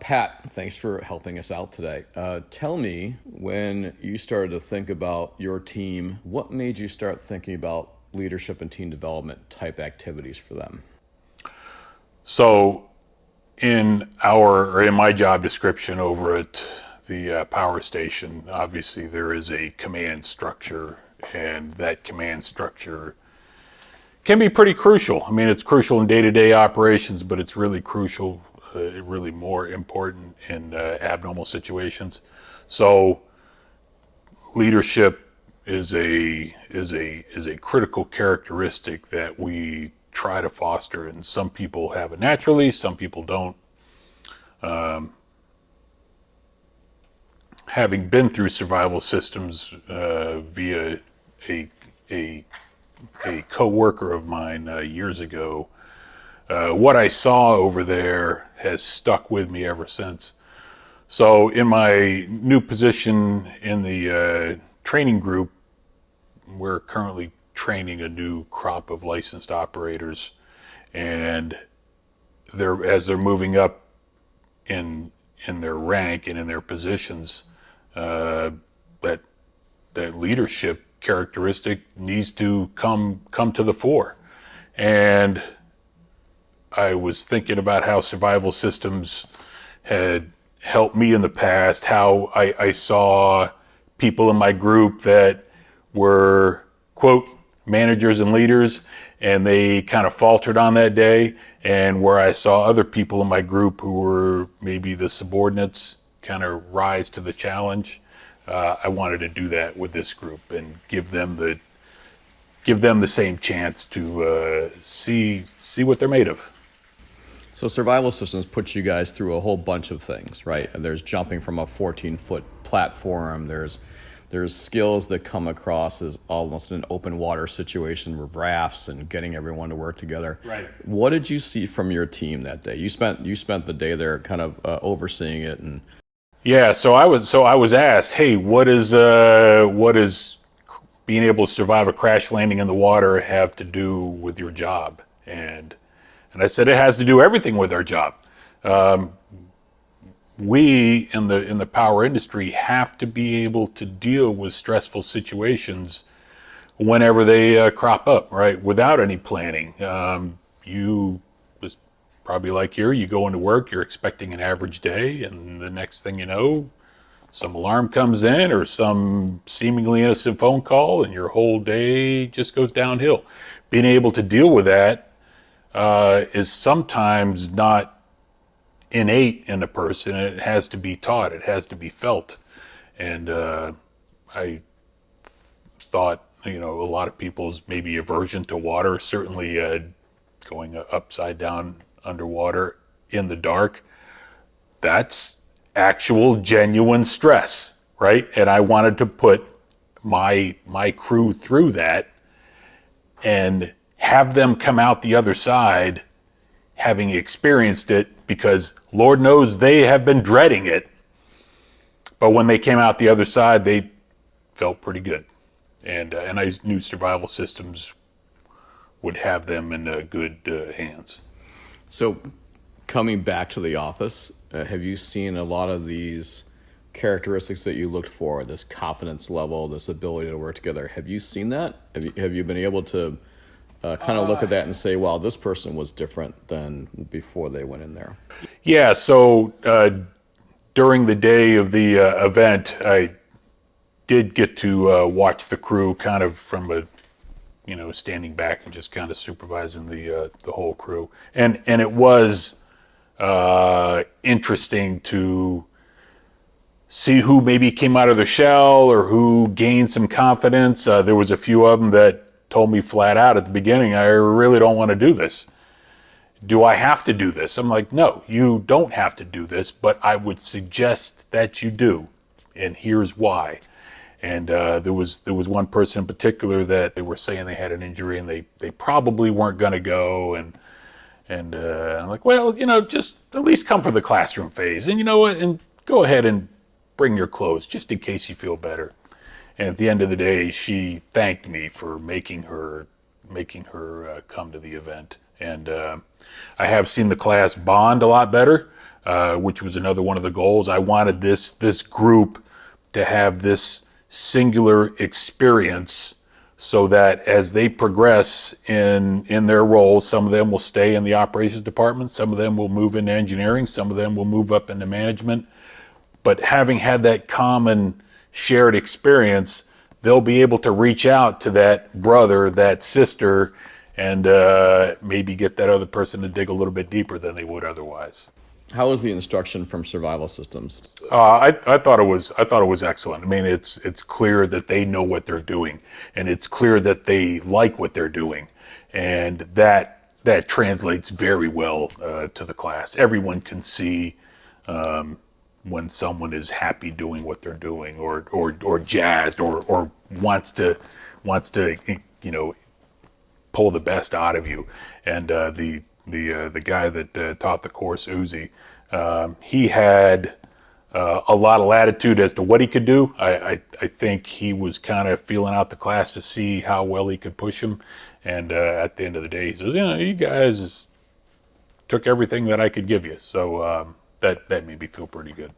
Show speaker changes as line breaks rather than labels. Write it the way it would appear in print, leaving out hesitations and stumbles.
Pat, thanks for helping us out today. Tell me, when you started to think about your team, what made you start thinking about leadership and team development type activities for them?
So in my job description over at the power station, obviously there is a command structure, and that command structure can be pretty crucial. I mean, it's crucial in day-to-day operations, but it's really crucial, really more important in abnormal situations. So leadership is a critical characteristic that we try to foster, and some people have it naturally, some people don't. Having been through survival systems via a, a, a co-worker of mine years ago, what I saw over there has stuck with me ever since. So in my new position in the training group, we're currently training a new crop of licensed operators, and as they're moving up in their rank and in their positions, that that leadership characteristic needs to come to the fore. And I was thinking about how survival systems had helped me in the past, how I saw people in my group that were, quote, managers and leaders, and they kind of faltered on that day, and where I saw other people in my group who were maybe the subordinates kind of rise to the challenge. I wanted to do that with this group and give them the same chance to see what they're made of.
So survival systems puts you guys through a whole bunch of things, right? And there's jumping from a 14-foot platform. There's skills that come across as almost an open water situation with rafts and getting everyone to work together.
Right.
What did you see from your team that day? You spent the day there, kind of overseeing it, and
Yeah, so I was asked, hey, what is being able to survive a crash landing in the water have to do with your job? And I said it has to do everything with our job. We in the power industry have to be able to deal with stressful situations whenever they crop up, right? Without any planning. You was probably like you go into work, you're expecting an average day, and the next thing you know, some alarm comes in or some seemingly innocent phone call, and your whole day just goes downhill. Being able to deal with that is sometimes not innate in a person. It has to be taught. It has to be felt. And I thought, a lot of people's maybe aversion to water, certainly going upside down underwater in the dark, that's actual genuine stress, right? And I wanted to put my crew through that and have them come out the other side having experienced it, because Lord knows they have been dreading it. But when they came out the other side, they felt pretty good. And I knew survival systems would have them in good hands.
so coming back to the office, have you seen a lot of these characteristics that you looked for, this confidence level, this ability to work together? Have you seen that? Have you been able to kind of look at that and say, wow, this person was different than before they went in there?
Yeah, so during the day of the event, I did get to watch the crew kind of from standing back and just kind of supervising the whole crew, and it was interesting to see who maybe came out of their shell or who gained some confidence. There was a few of them that told me flat out at the beginning, I really don't want to do this. Do I have to do this? I'm like, no, you don't have to do this, but I would suggest that you do, and here's why. And there was one person in particular that they were saying they had an injury and they probably weren't going to go, and I'm like, well, just at least come for the classroom phase, and you know what, and go ahead and bring your clothes just in case you feel better. And at the end of the day, she thanked me for making her come to the event. And I have seen the class bond a lot better. which was another one of the goals. I wanted this group to have this singular experience, so that as they progress in their roles, some of them will stay in the operations department, some of them will move into engineering, some of them will move up into management. But having had that common shared experience, they'll be able to reach out to that brother, that sister, and maybe get that other person to dig a little bit deeper than they would otherwise.
How was the instruction from survival systems?
I thought it was excellent. I mean, it's clear that they know what they're doing, and it's clear that they like what they're doing, and that translates very well to the class. Everyone can see when someone is happy doing what they're doing, or jazzed, or wants to pull the best out of you. And the guy that taught the course, Uzi, he had a lot of latitude as to what he could do. I think he was kind of feeling out the class to see how well he could push him. And at the end of the day, he says, you guys took everything that I could give you. So that made me feel pretty good.